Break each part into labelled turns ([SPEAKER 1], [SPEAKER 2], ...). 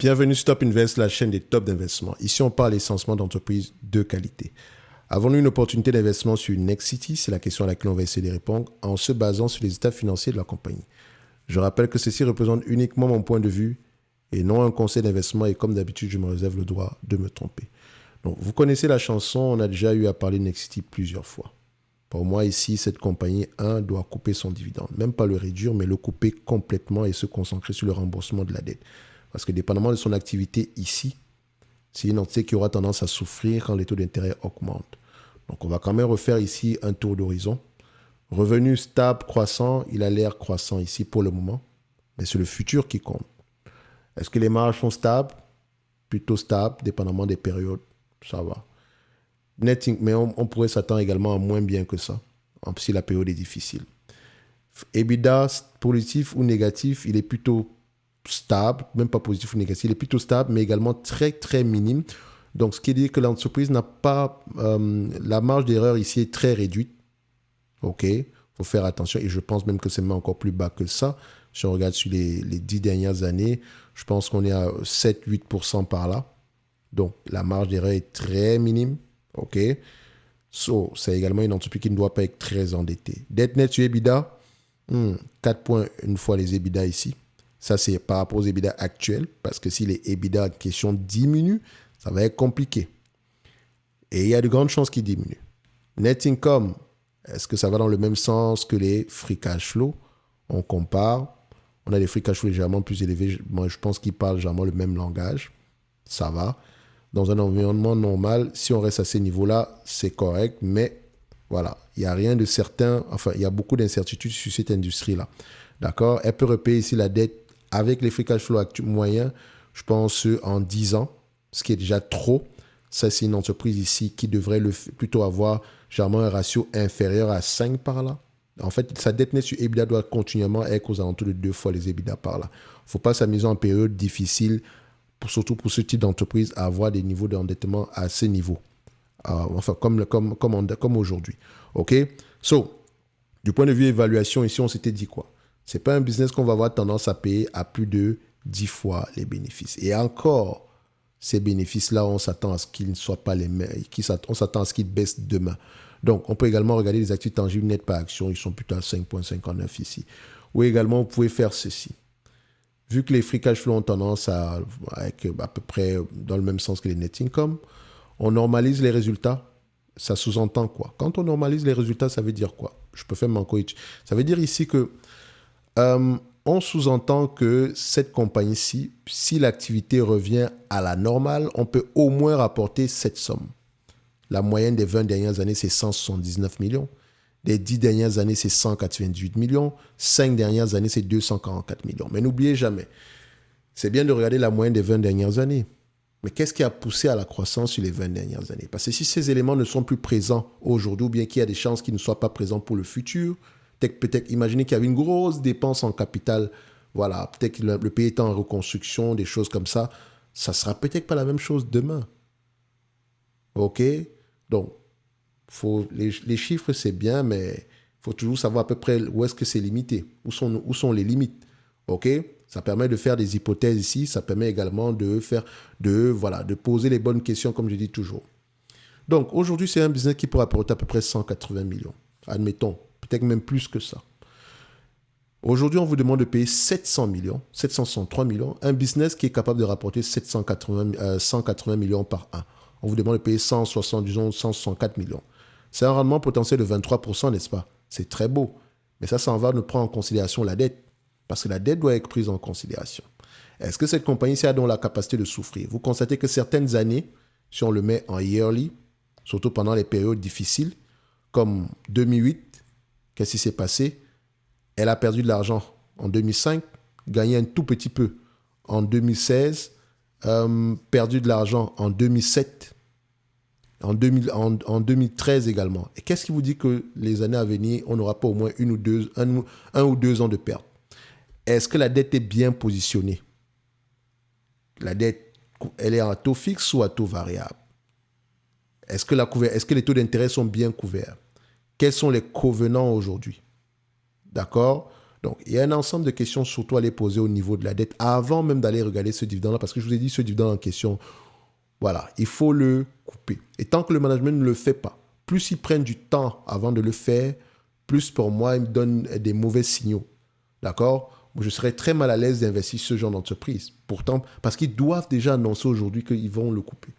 [SPEAKER 1] Bienvenue sur Top Invest, la chaîne des tops d'investissement. Ici, on parle essentiellement d'entreprises de qualité. Avons-nous une opportunité d'investissement sur Nexity? C'est la question à laquelle on va essayer de répondre en se basant sur les états financiers de la compagnie. Je rappelle que ceci représente uniquement mon point de vue et non un conseil d'investissement et comme d'habitude, je me réserve le droit de me tromper. Donc, vous connaissez la chanson, on a déjà eu à parler de Nexity plusieurs fois. Pour moi, ici, cette compagnie, doit couper son dividende. Même pas le réduire, mais le couper complètement et se concentrer sur le remboursement de la dette. Parce que dépendamment de son activité ici, c'est une entité qui aura tendance à souffrir quand les taux d'intérêt augmentent. Donc, on va quand même refaire ici un tour d'horizon. Revenu stable, croissant, il a l'air croissant ici pour le moment, mais c'est le futur qui compte. Est-ce que les marges sont stables? Plutôt stables, dépendamment des périodes, ça va. Mais on pourrait s'attendre également à moins bien que ça, si la période est difficile. EBITDA, positif ou négatif, il est plutôt stable, même pas positif ou négatif, il est plutôt stable, mais également très, très minime. Donc, ce qui dit que l'entreprise n'a pas... la marge d'erreur ici est très réduite. OK, il faut faire attention. Et je pense même que c'est même encore plus bas que ça. Si on regarde sur les 10 dernières années, je pense qu'on est à 7-8% par là. Donc, la marge d'erreur est très minime. OK. C'est également une entreprise qui ne doit pas être très endettée. Dette nette sur EBITDA, 4 points une fois les EBITDA ici. Ça, c'est par rapport aux EBITDA actuels, parce que si les EBITDA en question diminuent, ça va être compliqué. Et il y a de grandes chances qu'ils diminuent. Net income, est-ce que ça va dans le même sens que les free cash flow? On compare. On a des free cash flow légèrement plus élevés. Moi, je pense qu'ils parlent généralement le même langage. Ça va. Dans un environnement normal, si on reste à ces niveaux-là, c'est correct. Mais voilà, il n'y a rien de certain. Enfin, il y a beaucoup d'incertitudes sur cette industrie-là. D'accord? Elle peut repayer ici la dette avec les free cash flow moyens, je pense, en 10 ans, ce qui est déjà trop. Ça, c'est une entreprise ici qui devrait plutôt avoir généralement un ratio inférieur à 5 par là. En fait, sa dette nette sur EBITDA doit continuellement être aux alentours de 2 fois les EBITDA par là. Il ne faut pas s'amuser en période difficile, surtout pour ce type d'entreprise, à avoir des niveaux d'endettement à ce niveau. Enfin, comme aujourd'hui. OK? So, du point de vue évaluation, ici, on s'était dit quoi? Ce n'est pas un business qu'on va avoir tendance à payer à plus de 10 fois les bénéfices. Et encore, ces bénéfices-là, on s'attend à ce qu'ils ne soient pas les mêmes. On s'attend à ce qu'ils baissent demain. Donc, on peut également regarder les actifs tangibles nets par action. Ils sont plutôt à 5,59 ici. Ou également, vous pouvez faire ceci. Vu que les free cash flow ont tendance à être à peu près dans le même sens que les net income, on normalise les résultats. Ça sous-entend quoi? Quand on normalise les résultats, ça veut dire quoi? Je peux faire mon coach. Ça veut dire ici que on sous-entend que cette compagnie-ci, si l'activité revient à la normale, on peut au moins rapporter cette somme. La moyenne des 20 dernières années, c'est 179 millions. Les 10 dernières années, c'est 198 millions. 5 dernières années, c'est 244 millions. Mais n'oubliez jamais, c'est bien de regarder la moyenne des 20 dernières années. Mais qu'est-ce qui a poussé à la croissance sur les 20 dernières années? Parce que si ces éléments ne sont plus présents aujourd'hui, ou bien qu'il y a des chances qu'ils ne soient pas présents pour le futur, peut-être imaginez qu'il y avait une grosse dépense en capital, voilà, peut-être que le pays est en reconstruction, des choses comme ça, ça sera peut-être pas la même chose demain. OK? Donc, les chiffres, c'est bien, mais il faut toujours savoir à peu près où est-ce que c'est limité, où sont les limites. OK? Ça permet de faire des hypothèses ici, ça permet également de poser les bonnes questions, comme je dis toujours. Donc, aujourd'hui, c'est un business qui pourrait apporter à peu près 180 millions. Admettons, peut-être même plus que ça. Aujourd'hui, on vous demande de payer 700 millions, 763 millions, un business qui est capable de rapporter 180 millions par an. On vous demande de payer 164 millions. C'est un rendement potentiel de 23%, n'est-ce pas? C'est très beau. Mais ça va nous prendre en considération la dette. Parce que la dette doit être prise en considération. Est-ce que cette compagnie-ci a donc la capacité de souffrir? Vous constatez que certaines années, si on le met en yearly, surtout pendant les périodes difficiles, comme 2008, qu'est-ce qui s'est passé? Elle a perdu de l'argent en 2005, gagné un tout petit peu en 2016, perdu de l'argent en 2007, en 2013 également. Et qu'est-ce qui vous dit que les années à venir, on n'aura pas au moins un ou deux ans de perte? Est-ce que la dette est bien positionnée? La dette, elle est à taux fixe ou à taux variable? Est-ce que les taux d'intérêt sont bien couverts? Quels sont les covenants aujourd'hui? D'accord? Donc, il y a un ensemble de questions surtout à les poser au niveau de la dette avant même d'aller regarder ce dividende-là, parce que je vous ai dit, ce dividende en question, voilà, il faut le couper. Et tant que le management ne le fait pas, plus ils prennent du temps avant de le faire, plus pour moi, ils me donnent des mauvais signaux. D'accord? Moi, je serais très mal à l'aise d'investir ce genre d'entreprise. Pourtant, parce qu'ils doivent déjà annoncer aujourd'hui qu'ils vont le couper.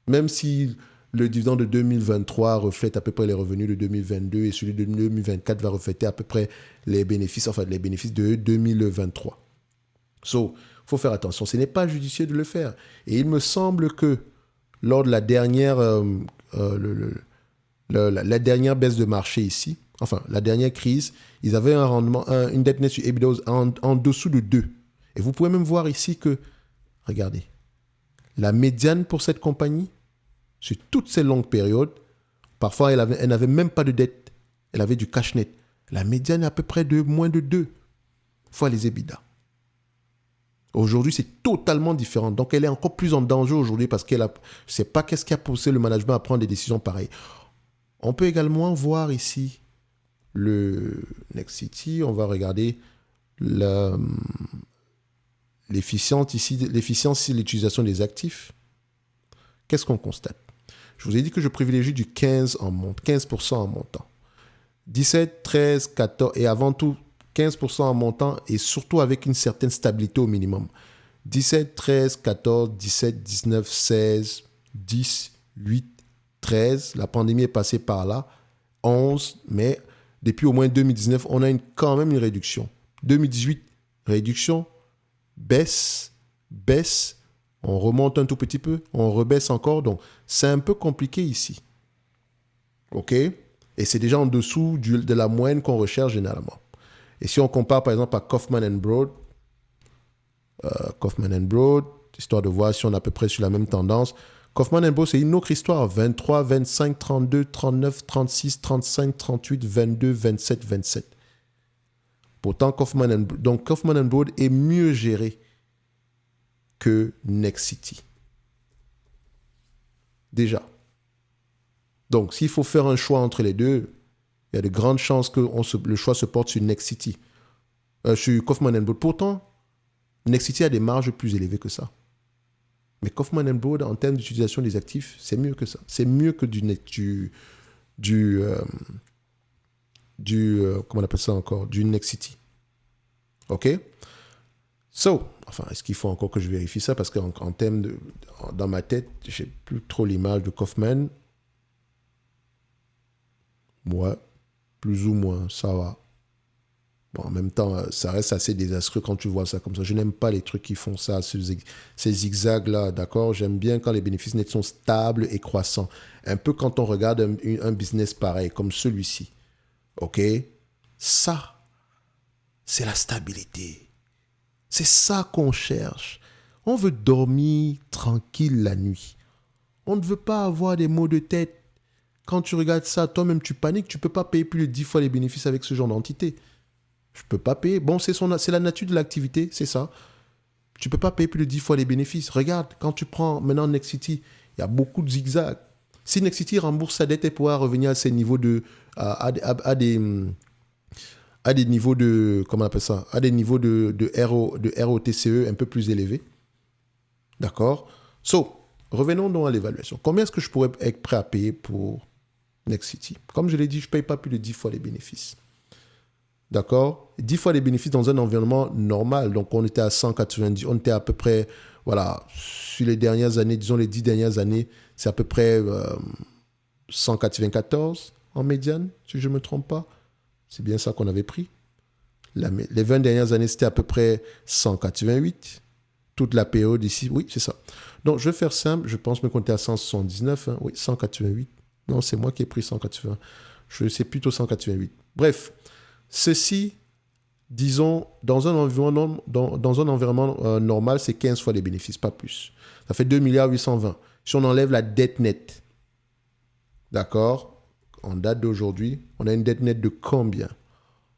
[SPEAKER 1] Même si le dividende de 2023 reflète à peu près les revenus de 2022 et celui de 2024 va refléter à peu près les bénéfices de 2023. So, il faut faire attention. Ce n'est pas judicieux de le faire. Et il me semble que lors de la dernière, la dernière baisse de marché ici, enfin, la dernière crise, ils avaient un rendement, une dette nette sur EBITDA en dessous de 2. Et vous pouvez même voir ici que, regardez, la médiane pour cette compagnie, sur toutes ces longues périodes, parfois elle n'avait même pas de dette. Elle avait du cash net. La médiane est à peu près de moins de 2 fois les EBITDA. Aujourd'hui, c'est totalement différent. Donc, elle est encore plus en danger aujourd'hui parce qu'elle ne sait pas qu'est-ce qui a poussé le management à prendre des décisions pareilles. On peut également voir ici le Nexity. On va regarder l'efficience ici, l'efficience et l'utilisation des actifs. Qu'est-ce qu'on constate? Je vous ai dit que je privilégie du 15% en montant. 17, 13, 14 et avant tout 15% en montant et surtout avec une certaine stabilité au minimum. 17, 13, 14, 17, 19, 16, 10, 8, 13. La pandémie est passée par là. 11, mais depuis au moins 2019, on a quand même une réduction. 2018, réduction, baisse, on remonte un tout petit peu, on rebaisse encore. Donc, c'est un peu compliqué ici. OK? Et c'est déjà en dessous de la moyenne qu'on recherche généralement. Et si on compare par exemple à Kaufman Broad, histoire de voir si on est à peu près sur la même tendance. Kaufman Broad, c'est une autre histoire. 23, 25, 32, 39, 36, 35, 38, 22, 27, 27. Pourtant, Kaufman Broad est mieux géré que Nexity. Déjà. Donc, s'il faut faire un choix entre les deux, il y a de grandes chances que le choix se porte sur Nexity. Sur Kaufman Broad. Pourtant, Nexity a des marges plus élevées que ça. Mais Kaufman Broad, en termes d'utilisation des actifs, c'est mieux que ça. C'est mieux que comment on appelle ça encore? Du Nexity. OK? Est-ce qu'il faut encore que je vérifie ça? Parce qu'en termes dans ma tête, je n'ai plus trop l'image de Kaufman. Ouais, plus ou moins, ça va. Bon, en même temps, ça reste assez désastreux quand tu vois ça comme ça. Je n'aime pas les trucs qui font ça, ces zigzags-là, d'accord? J'aime bien quand les bénéfices nets sont stables et croissants. Un peu quand on regarde un business pareil, comme celui-ci. OK? Ça, c'est la stabilité. C'est ça qu'on cherche. On veut dormir tranquille la nuit. On ne veut pas avoir des maux de tête. Quand tu regardes ça, toi-même, tu paniques. Tu ne peux pas payer plus de 10 fois les bénéfices avec ce genre d'entité. Je ne peux pas payer. Bon, c'est la nature de l'activité, c'est ça. Tu ne peux pas payer plus de 10 fois les bénéfices. Regarde, quand tu prends maintenant Nexity, il y a beaucoup de zigzags. Si Nexity rembourse sa dette et pourra revenir à ces niveaux à des niveaux de, comment on appelle ça, à des niveaux de ROTCE un peu plus élevés. D'accord? Revenons donc à l'évaluation. Combien est-ce que je pourrais être prêt à payer pour Nexity? Comme je l'ai dit, je ne paye pas plus de 10 fois les bénéfices. D'accord? 10 fois les bénéfices dans un environnement normal. Donc, on était à 190, on était à peu près, voilà, sur les dernières années, disons les 10 dernières années, c'est à peu près 194 en médiane, si je ne me trompe pas. C'est bien ça qu'on avait pris. Les 20 dernières années, c'était à peu près 188. Toute la période ici, oui, c'est ça. Donc, je vais faire simple. Je pense me compter à 179. Hein. Oui, 188. Non, c'est moi qui ai pris 180. C'est plutôt 188. Bref, ceci, disons, dans un environnement, normal, c'est 15 fois les bénéfices, pas plus. Ça fait 2 milliards 820. Si on enlève la dette nette, d'accord, en date d'aujourd'hui, on a une dette nette de combien?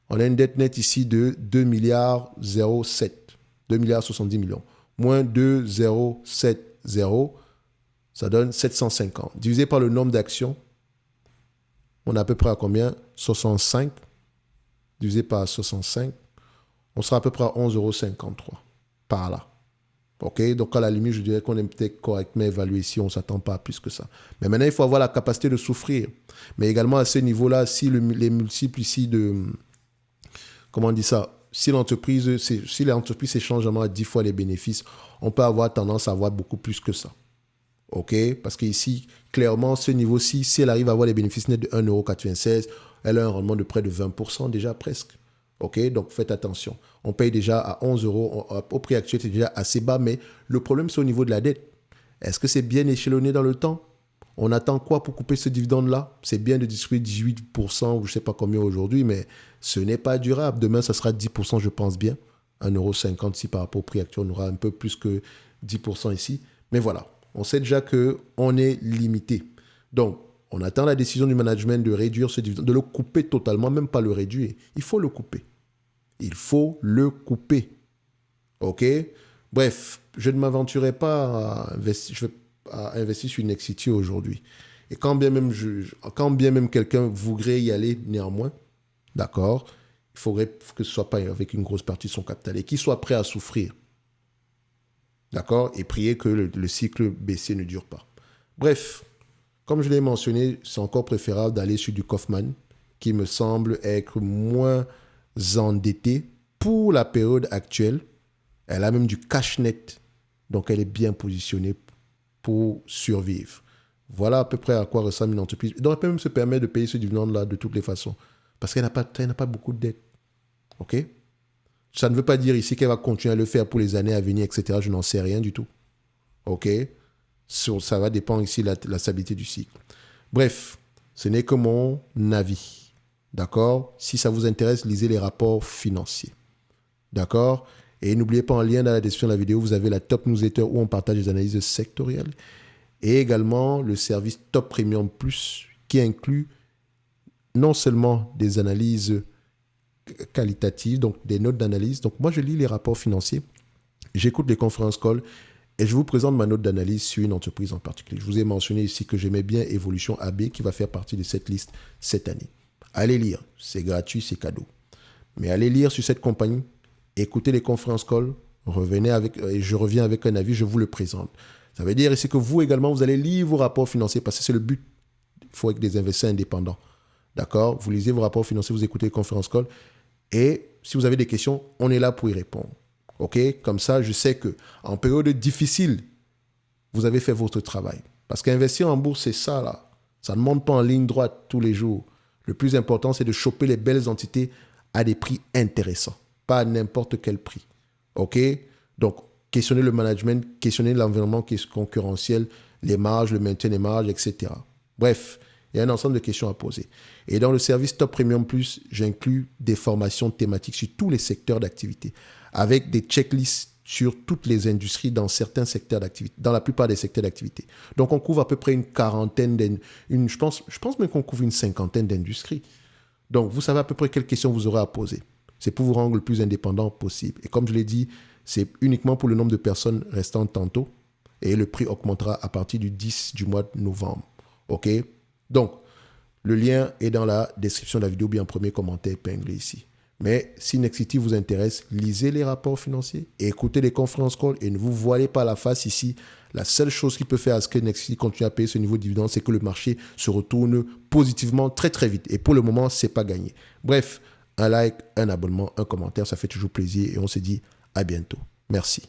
[SPEAKER 1] On a une dette nette ici de 2 milliards 07, 2 milliards 70 millions. Moins 2,070, ça donne 750. Divisé par le nombre d'actions, on est à peu près à combien? 65. Divisé par 65, on sera à peu près à 11,53 € par là. OK? Donc, à la limite, je dirais qu'on est peut-être correctement évalué ici. On ne s'attend pas à plus que ça. Mais maintenant, il faut avoir la capacité de souffrir. Mais également, à ce niveau-là, si les multiples ici de... Comment on dit ça? Si l'entreprise s'échange à 10 fois les bénéfices, on peut avoir tendance à avoir beaucoup plus que ça. OK? Parce qu'ici, clairement, ce niveau-ci, si elle arrive à avoir les bénéfices nets de 1,96 €, elle a un rendement de près de 20% déjà presque. OK? Donc, faites attention. On paye déjà à 11 €. Au prix actuel, c'est déjà assez bas. Mais le problème, c'est au niveau de la dette. Est-ce que c'est bien échelonné dans le temps? On attend quoi pour couper ce dividende-là? C'est bien de distribuer 18% ou je ne sais pas combien aujourd'hui, mais ce n'est pas durable. Demain, ça sera 10%, je pense bien. 1,50 € si par rapport au prix actuel, on aura un peu plus que 10% ici. Mais voilà, on sait déjà qu'on est limité. Donc, on attend la décision du management de réduire ce dividende, de le couper totalement, même pas le réduire. Il faut le couper. Il faut le couper. OK? Bref, je ne m'aventurerai pas à investir sur Nexity aujourd'hui. Et quand bien même quelqu'un voudrait y aller néanmoins, d'accord, il faudrait que ce ne soit pas avec une grosse partie de son capital et qu'il soit prêt à souffrir. D'accord? Et prier que le cycle baissier ne dure pas. Bref, comme je l'ai mentionné, c'est encore préférable d'aller sur du Kaufmann, qui me semble être moins endetté pour la période actuelle. Elle a même du cash net, donc elle est bien positionnée pour survivre. Voilà à peu près à quoi ressemble une entreprise. Donc elle peut même se permettre de payer ce dividende-là de toutes les façons, parce qu'elle n'a pas beaucoup de dettes. OK? Ça ne veut pas dire ici qu'elle va continuer à le faire pour les années à venir, etc. Je n'en sais rien du tout. OK? Ça va dépendre ici de la stabilité du cycle. Bref, ce n'est que mon avis. D'accord? Si ça vous intéresse, lisez les rapports financiers. D'accord? Et n'oubliez pas, en lien dans la description de la vidéo, vous avez la Top Newsletter où on partage des analyses sectorielles et également le service Top Premium Plus qui inclut non seulement des analyses qualitatives, donc des notes d'analyse. Donc moi, je lis les rapports financiers, j'écoute les conférences calls et je vous présente ma note d'analyse sur une entreprise en particulier. Je vous ai mentionné ici que j'aimais bien Evolution AB qui va faire partie de cette liste cette année. Allez lire, c'est gratuit, c'est cadeau. Mais allez lire sur cette compagnie, écoutez les conférences calls, je reviens avec un avis, je vous le présente. Ça veut dire ici que vous également, vous allez lire vos rapports financiers parce que c'est le but. Il faut être des investisseurs indépendants. D'accord? Vous lisez vos rapports financiers, vous écoutez les conférences calls et si vous avez des questions, on est là pour y répondre. OK? Comme ça, je sais qu'en période difficile, vous avez fait votre travail. Parce qu'investir en bourse, c'est ça là. Ça ne monte pas en ligne droite tous les jours. Le plus important, c'est de choper les belles entités à des prix intéressants. Pas à n'importe quel prix. OK? Donc, questionnez le management, questionnez l'environnement concurrentiel, les marges, le maintien des marges, etc. Bref, il y a un ensemble de questions à poser. Et dans le service Top Premium Plus, j'inclus des formations thématiques sur tous les secteurs d'activité, avec des checklists sur toutes les industries dans certains secteurs d'activité, dans la plupart des secteurs d'activité. Donc, on couvre à peu près une quarantaine, je pense même qu'on couvre une cinquantaine d'industries. Donc, vous savez à peu près quelles questions vous aurez à poser. C'est pour vous rendre le plus indépendant possible. Et comme je l'ai dit, c'est uniquement pour le nombre de personnes restantes tantôt. Et le prix augmentera à partir du 10 du mois de novembre. OK? Donc, le lien est dans la description de la vidéo, bien en premier commentaire épinglé ici. Mais si Nexity vous intéresse, lisez les rapports financiers, écoutez les conférences calls et ne vous voilez pas la face ici. La seule chose qui peut faire à ce que Nexity continue à payer ce niveau de dividende, c'est que le marché se retourne positivement très très vite. Et pour le moment, ce n'est pas gagné. Bref, un like, un abonnement, un commentaire, ça fait toujours plaisir et on se dit à bientôt. Merci.